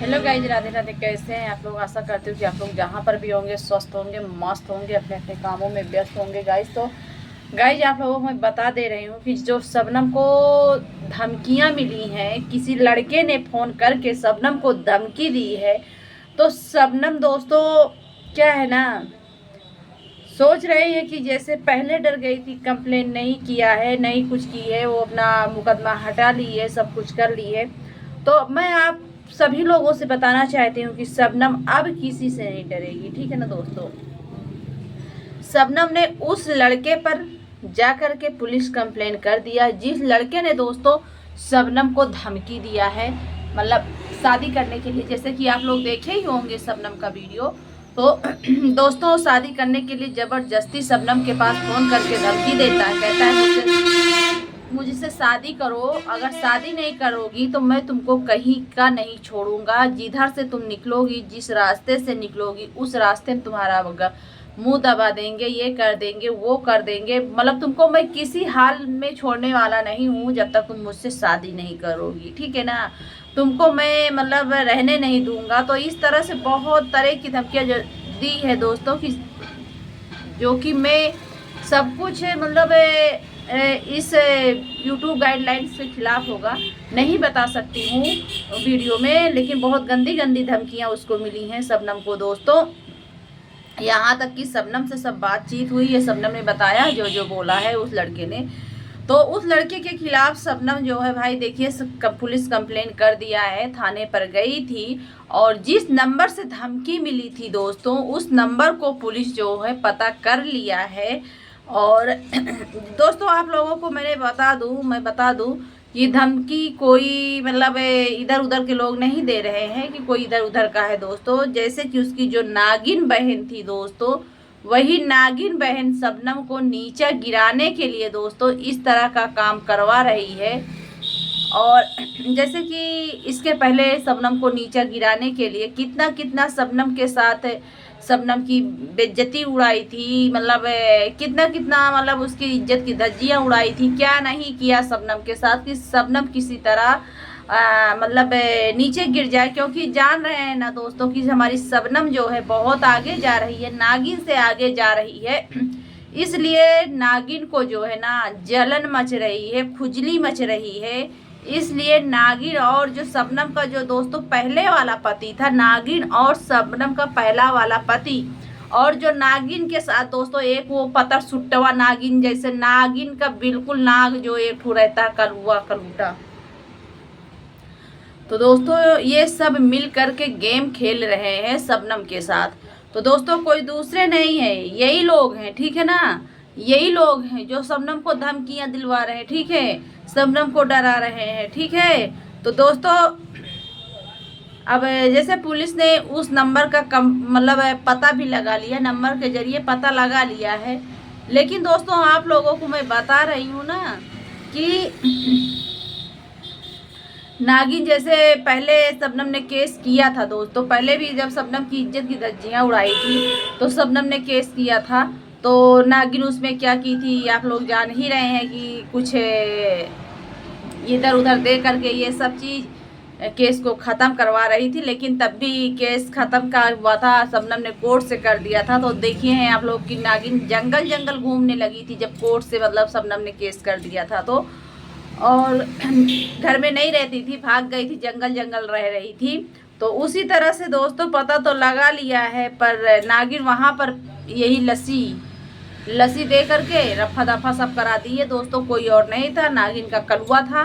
Hello guys, Radhe Radhe. कैसे हैं आप लोग? आशा करती हूँ कि आप लोग जहाँ पर भी होंगे स्वस्थ होंगे, मस्त होंगे, अपने अपने कामों में व्यस्त होंगे। गाइज तो गाइज आप लोगों को मैं बता दे रही हूँ कि जो शबनम को धमकियाँ मिली हैं, किसी लड़के ने फ़ोन करके शबनम को धमकी दी है। तो शबनम दोस्तों क्या है ना, सोच रही है कि जैसे पहले डर गई थी, कंप्लेन नहीं किया है, नहीं कुछ की है, वो अपना मुकदमा हटा ली है, सब कुछ कर ली है। तो मैं आप सभी लोगों से बताना चाहती हूँ कि शबनम अब किसी से नहीं डरेगी, ठीक है ना दोस्तों। शबनम ने उस लड़के पर जा कर के पुलिस कंप्लेन कर दिया, जिस लड़के ने दोस्तों शबनम को धमकी दिया है, मतलब शादी करने के लिए। जैसे कि आप लोग देखे ही होंगे शबनम का वीडियो। तो दोस्तों शादी करने के लिए जबरदस्ती शबनम के पास फोन करके धमकी देता है, कहता है मुझसे शादी करो, अगर शादी नहीं करोगी तो मैं तुमको कहीं का नहीं छोड़ूंगा, जिधर से तुम निकलोगी, जिस रास्ते से निकलोगी उस रास्ते में तुम्हारा मुंह दबा देंगे, ये कर देंगे, वो कर देंगे, मतलब तुमको मैं किसी हाल में छोड़ने वाला नहीं हूँ जब तक तुम मुझसे शादी नहीं करोगी, ठीक है ना। तुमको मैं मतलब रहने नहीं दूंगा। तो इस तरह से बहुत तरह की धमकियाँ दी है दोस्तों की, जो कि मैं सब कुछ मतलब इस यूट्यूब गाइडलाइंस के खिलाफ होगा, नहीं बता सकती हूँ वीडियो में। लेकिन बहुत गंदी गंदी धमकियाँ उसको मिली हैं शबनम को दोस्तों। यहाँ तक कि शबनम से सब बातचीत हुई है, शबनम ने बताया जो जो बोला है उस लड़के ने। तो उस लड़के के खिलाफ शबनम जो है भाई देखिए पुलिस कंप्लेन कर दिया है, थाने पर गई थी। और जिस नंबर से धमकी मिली थी दोस्तों, उस नंबर को पुलिस जो है पता कर लिया है। और दोस्तों आप लोगों को मैं बता दूं ये धमकी कोई मतलब इधर उधर के लोग नहीं दे रहे हैं कि कोई इधर उधर का है दोस्तों। जैसे कि उसकी जो नागिन बहन थी दोस्तों, वही नागिन बहन शबनम को नीचे गिराने के लिए दोस्तों इस तरह का काम करवा रही है। और जैसे कि इसके पहले शबनम को नीचे गिराने के लिए कितना कितना शबनम के साथ शबनम की बेइज्जती उड़ाई थी, मतलब कितना कितना मतलब उसकी इज्जत की धज्जियां उड़ाई थी, क्या नहीं किया शबनम के साथ कि शबनम किसी तरह मतलब नीचे गिर जाए। क्योंकि जान रहे हैं ना दोस्तों कि हमारी शबनम जो है बहुत आगे जा रही है, नागिन से आगे जा रही है। इसलिए नागिन को जो है ना जलन मच रही है, खुजली मच रही है। इसलिए नागिन और जो शबनम का जो दोस्तों पहले वाला पति था, नागिन और शबनम का पहला वाला पति, और जो नागिन के साथ दोस्तों एक वो पतर सुट्टवा नागिन, जैसे नागिन का बिल्कुल नाग जो एक ठो रहता है कलुआ कलूटा। तो दोस्तों ये सब मिल करके गेम खेल रहे हैं शबनम के साथ। तो दोस्तों कोई दूसरे नहीं है, यही लोग हैं, ठीक है ना। यही लोग हैं जो शबनम को धमकियां दिलवा रहे हैं, ठीक है, शबनम को डरा रहे हैं, ठीक है। तो दोस्तों अब जैसे पुलिस ने उस नंबर का मतलब पता भी लगा लिया, नंबर के जरिए पता लगा लिया है। लेकिन दोस्तों आप लोगों को मैं बता रही हूँ ना कि नागिन जैसे पहले शबनम ने केस किया था दोस्तों, पहले भी जब शबनम की इज्जत की धज्जियां उड़ाई थी तो शबनम ने केस किया था। तो नागिन उसमें क्या की थी आप लोग जान ही रहे हैं कि कुछ इधर उधर दे करके ये सब चीज़ केस को ख़त्म करवा रही थी। लेकिन तब भी केस ख़त्म का हुआ था, शबनम ने कोर्ट से कर दिया था। तो देखिए हैं आप लोग कि नागिन जंगल जंगल घूमने लगी थी जब कोर्ट से मतलब शबनम ने केस कर दिया था। तो और घर में नहीं रहती थी, भाग गई थी, जंगल जंगल रह रही थी। तो उसी तरह से दोस्तों पता तो लगा लिया है, पर नागिन वहाँ पर यही लस्सी दे करके रफा दफा सब करा दी है दोस्तों। कोई और नहीं था, नागिन का कलुआ था,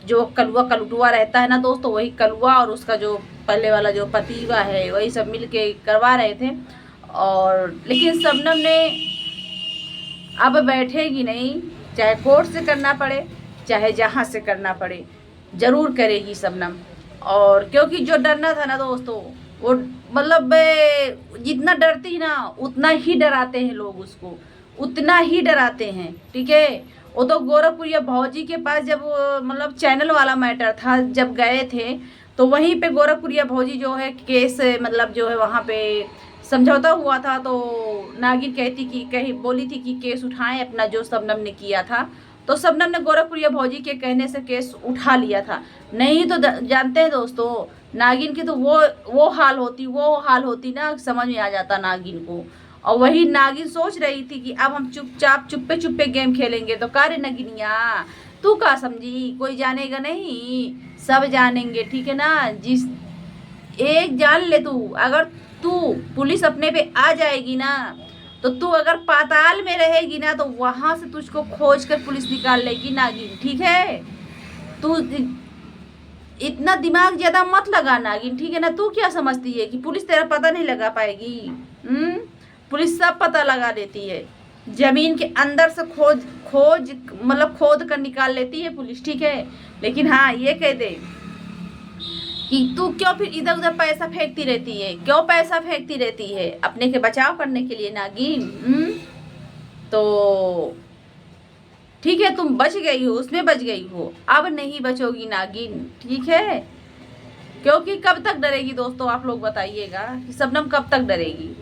जो कलुआ कलुटुआ रहता है ना दोस्तों, वही कलुआ और उसका जो पहले वाला जो पतीवा है वही सब मिल के करवा रहे थे। और लेकिन शबनम ने अब बैठेगी नहीं, चाहे कोर्ट से करना पड़े चाहे जहाँ से करना पड़े, ज़रूर करेगी शबनम। और क्योंकि जो डरना था ना दोस्तों, वो मतलब जितना डरती ना उतना ही डराते हैं लोग उसको, उतना ही डराते हैं, ठीक है। वो तो गोरखपुरिया भौजी के पास जब मतलब चैनल वाला मैटर था जब गए थे, तो वहीं पे गोरखपुरिया भौजी जो है केस मतलब जो है वहाँ पे समझौता हुआ था। तो नागिन कहती कि कहीं बोली थी कि केस उठाएं अपना जो शबनम ने किया था। तो शबनम ने गोरखपुरिया भौजी के कहने से केस उठा लिया था। नहीं तो जानते हैं दोस्तों, नागिन की तो वो हाल होती ना, समझ में आ जाता नागिन को। और वही नागिन सोच रही थी कि अब हम चुपचाप चुप्पे गेम खेलेंगे। तो कार्य नगिनिया तू का समझी, कोई जानेगा नहीं, सब जानेंगे, ठीक है ना। जिस एक जान ले तू, अगर तू पुलिस अपने पे आ जाएगी ना, तो तू अगर पाताल में रहेगी ना, तो वहां से तुझको खोज कर पुलिस निकाल लेगी नागिन, ठीक है। तू इतना दिमाग ज्यादा मत लगा नागिन, ठीक है ना। तू क्या समझती है कि पुलिस तेरा पता नहीं लगा पाएगी? पुलिस सब पता लगा लेती है, जमीन के अंदर से खोज मतलब खोद कर निकाल लेती है पुलिस, ठीक है। लेकिन हाँ ये कह दे कि तू क्यों फिर इधर उधर पैसा फेंकती रहती है, क्यों पैसा फेंकती रहती है अपने के बचाव करने के लिए नागिन। तो ठीक है, तुम बच गई हो, उसमें बच गई हो, अब नहीं बचोगी नागिन, ठीक है। क्योंकि कब तक डरेगी दोस्तों, आप लोग बताइएगा कि शबनम कब तक डरेगी।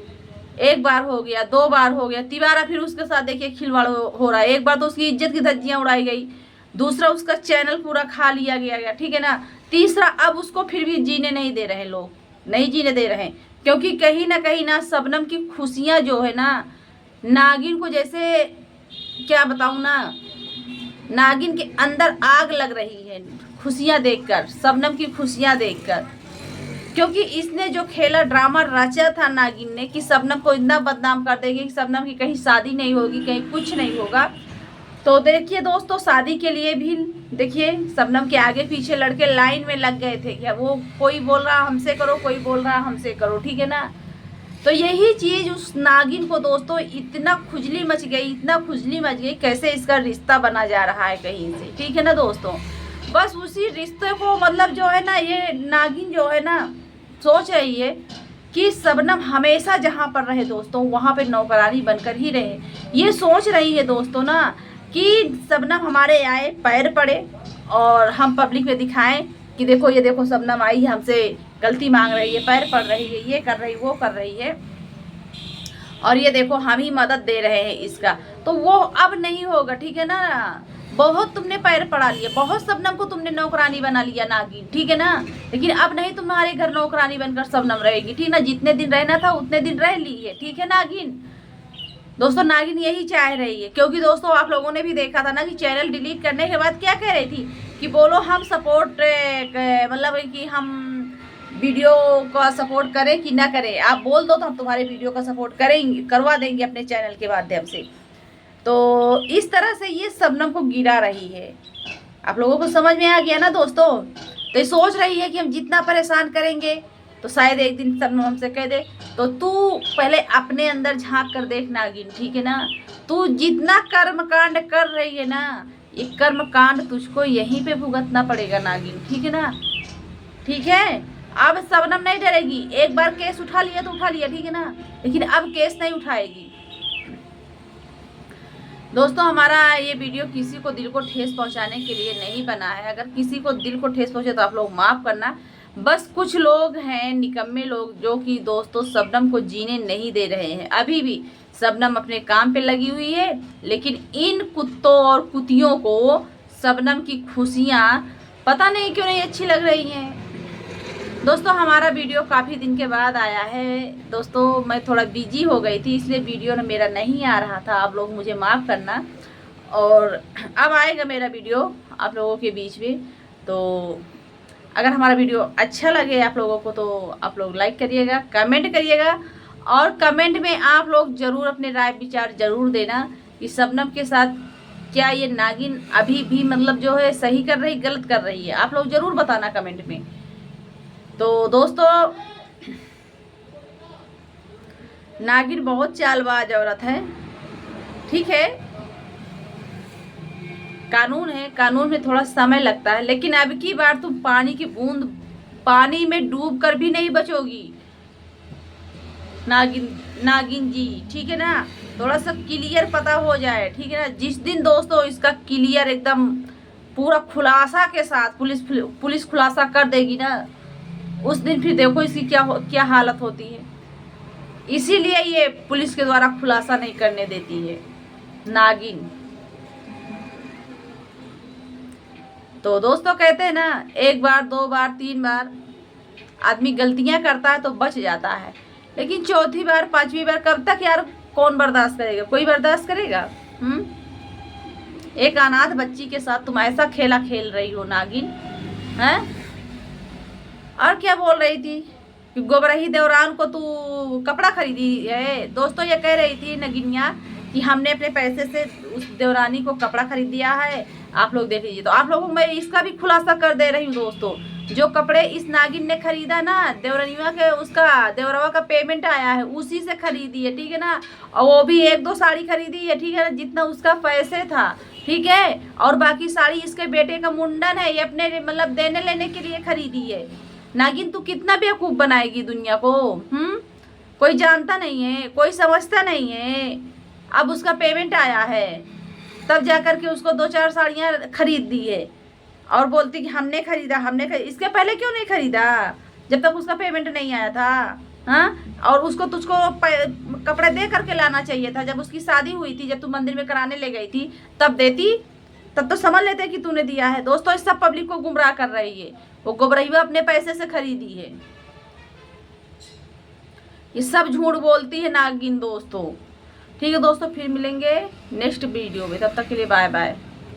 एक बार हो गया, 2 बार हो गया, तिबारा फिर उसके साथ देखिए खिलवाड़ हो रहा है। एक बार तो उसकी इज्जत की धज्जियां उड़ाई गई, दूसरा उसका चैनल पूरा खा लिया गया, ठीक है ना। तीसरा अब उसको फिर भी जीने नहीं दे रहे लोग, नहीं जीने दे रहे, क्योंकि कहीं ना शबनम की खुशियां जो है ना, नागिन को जैसे क्या बताऊं ना, नागिन के अंदर आग लग रही है खुशियां देखकर, शबनम की खुशियां देखकर। क्योंकि इसने जो खेला ड्रामा रचा था नागिन ने कि शबनम को इतना बदनाम कर देगी कि शबनम की कहीं शादी नहीं होगी, कहीं कुछ नहीं होगा। तो देखिए दोस्तों, शादी के लिए भी देखिए शबनम के आगे पीछे लड़के लाइन में लग गए थे, क्या वो कोई बोल रहा हमसे करो, कोई बोल रहा हमसे करो, ठीक है ना। तो यही चीज उस नागिन को दोस्तों इतना खुजली मच गई, इतना खुजली मच गई, कैसे इसका रिश्ता बना जा रहा है कहीं से, ठीक है ना दोस्तों। बस उसी रिश्ते को मतलब जो है ना, ये नागिन जो है ना सोच रही है कि शबनम हमेशा जहाँ पर रहे दोस्तों, वहाँ पे नौकरानी बनकर ही रहे। ये सोच रही है दोस्तों ना कि शबनम हमारे आए, पैर पड़े और हम पब्लिक में दिखाएं कि देखो ये देखो शबनम आई है, हमसे गलती मांग रही है, पैर पड़ रही है, ये कर रही, वो कर रही है, और ये देखो हम ही मदद दे रहे हैं इसका। तो वो अब नहीं होगा, ठीक है ना। बहुत तुमने पैर पड़ा लिया, बहुत शबनम को तुमने नौकरानी बना लिया नागिन, ठीक है ना। लेकिन अब नहीं तुम्हारे घर नौकरानी बनकर शबनम रहेगी, ठीक ना। जितने दिन रहना था उतने दिन रह ली है, ठीक है नागिन। दोस्तों नागिन यही चाह रही है, क्योंकि दोस्तों आप लोगों ने भी देखा था ना कि चैनल डिलीट करने के बाद क्या कह रही थी कि बोलो हम सपोर्ट, मतलब कि हम वीडियो का सपोर्ट करें कि ना करें, आप बोल दो तो हम तुम्हारे वीडियो का सपोर्ट करेंगे, करवा देंगे अपने चैनल के माध्यम से। तो इस तरह से ये शबनम को गिरा रही है। आप लोगों को समझ में आ गया ना दोस्तों। तो ये सोच रही है कि हम जितना परेशान करेंगे तो शायद एक दिन शबनम हमसे कह दे, तो तू पहले अपने अंदर झांक कर देख नागिन, ठीक है ना। तू जितना कर्मकांड कर रही है ना, ये कर्मकांड तुझको यहीं पे भुगतना पड़ेगा नागिन, ठीक है ना। ठीक है, अब शबनम नहीं डरेगी। एक बार केस उठा लिया तो उठा लिया, ठीक है ना, लेकिन अब केस नहीं उठाएगी। दोस्तों हमारा ये वीडियो किसी को दिल को ठेस पहुंचाने के लिए नहीं बना है। अगर किसी को दिल को ठेस पहुंचे तो आप लोग माफ़ करना। बस कुछ लोग हैं निकम्मे लोग जो कि दोस्तों शबनम को जीने नहीं दे रहे हैं। अभी भी शबनम अपने काम पे लगी हुई है, लेकिन इन कुत्तों और कुतियों को शबनम की खुशियाँ पता नहीं क्यों नहीं अच्छी लग रही हैं। दोस्तों हमारा वीडियो काफ़ी दिन के बाद आया है। दोस्तों मैं थोड़ा बिजी हो गई थी, इसलिए वीडियो मेरा नहीं आ रहा था, आप लोग मुझे माफ़ करना। और अब आएगा मेरा वीडियो आप लोगों के बीच में। तो अगर हमारा वीडियो अच्छा लगे आप लोगों को तो आप लोग लाइक करिएगा, कमेंट करिएगा, और कमेंट में आप लोग ज़रूर अपने राय विचार ज़रूर देना कि शबनम के साथ क्या ये नागिन अभी भी मतलब जो है सही कर रही गलत कर रही है। आप लोग ज़रूर बताना कमेंट में। तो दोस्तों नागिन बहुत चालबाज औरत है, ठीक है। कानून है, कानून में थोड़ा समय लगता है, लेकिन अब की बार तुम पानी की बूंद पानी में डूब कर भी नहीं बचोगी नागिन जी, ठीक है ना। थोड़ा सा क्लियर पता हो जाए, ठीक है ना। जिस दिन दोस्तों इसका क्लियर एकदम पूरा खुलासा के साथ पुलिस खुलासा कर देगी ना, उस दिन फिर देखो इसकी क्या हालत होती है। इसीलिए ये पुलिस के द्वारा खुलासा नहीं करने देती है नागिन। तो दोस्तों कहते हैं ना, एक बार, दो बार, तीन बार आदमी गलतियां करता है तो बच जाता है, लेकिन चौथी बार, पांचवी बार कब तक यार कौन बर्दाश्त करेगा? कोई बर्दाश्त करेगा? एक अनाथ बच्ची के साथ तुम ऐसा खेला खेल रही हो नागिन, हैं? और क्या बोल रही थी कि गोबरही देवरान को तू कपड़ा खरीदी है? दोस्तों ये कह रही थी नगिनिया कि हमने अपने पैसे से उस देवरानी को कपड़ा खरीद दिया है, आप लोग देख लीजिए। तो आप लोगों को मैं इसका भी खुलासा कर दे रही हूँ दोस्तों, जो कपड़े इस नागिन ने खरीदा ना, देवरानिया के उसका देवरवा का पेमेंट आया है, उसी से खरीदी है, ठीक है ना। और वो भी एक दो साड़ी खरीदी है, ठीक है ना, जितना उसका पैसे था, ठीक है। और बाकी साड़ी इसके बेटे का मुंडन है, ये अपने मतलब देने लेने के लिए खरीदी है। नागिन तू कितना बेवकूफ बनाएगी दुनिया को? कोई जानता नहीं है, कोई समझता नहीं है। अब उसका पेमेंट आया है, तब जाकर के उसको दो चार साड़ियाँ खरीद दी है, और बोलती कि हमने खरीदा, हमने खरीदा। इसके पहले क्यों नहीं खरीदा, जब तक उसका पेमेंट नहीं आया था? हाँ, और उसको तुझको कपड़े दे करके लाना चाहिए था, जब उसकी शादी हुई थी, जब तू मंदिर में कराने ले गई थी, तब देती, तब तो समझ लेते कि तूने दिया है। दोस्तों इस सब पब्लिक को गुमराह कर रही है, वो गोबरहिया अपने पैसे से खरीदी है। ये सब झूठ बोलती है नागिन दोस्तों। ठीक है दोस्तों, फिर मिलेंगे नेक्स्ट वीडियो में, तब तक के लिए बाय बाय।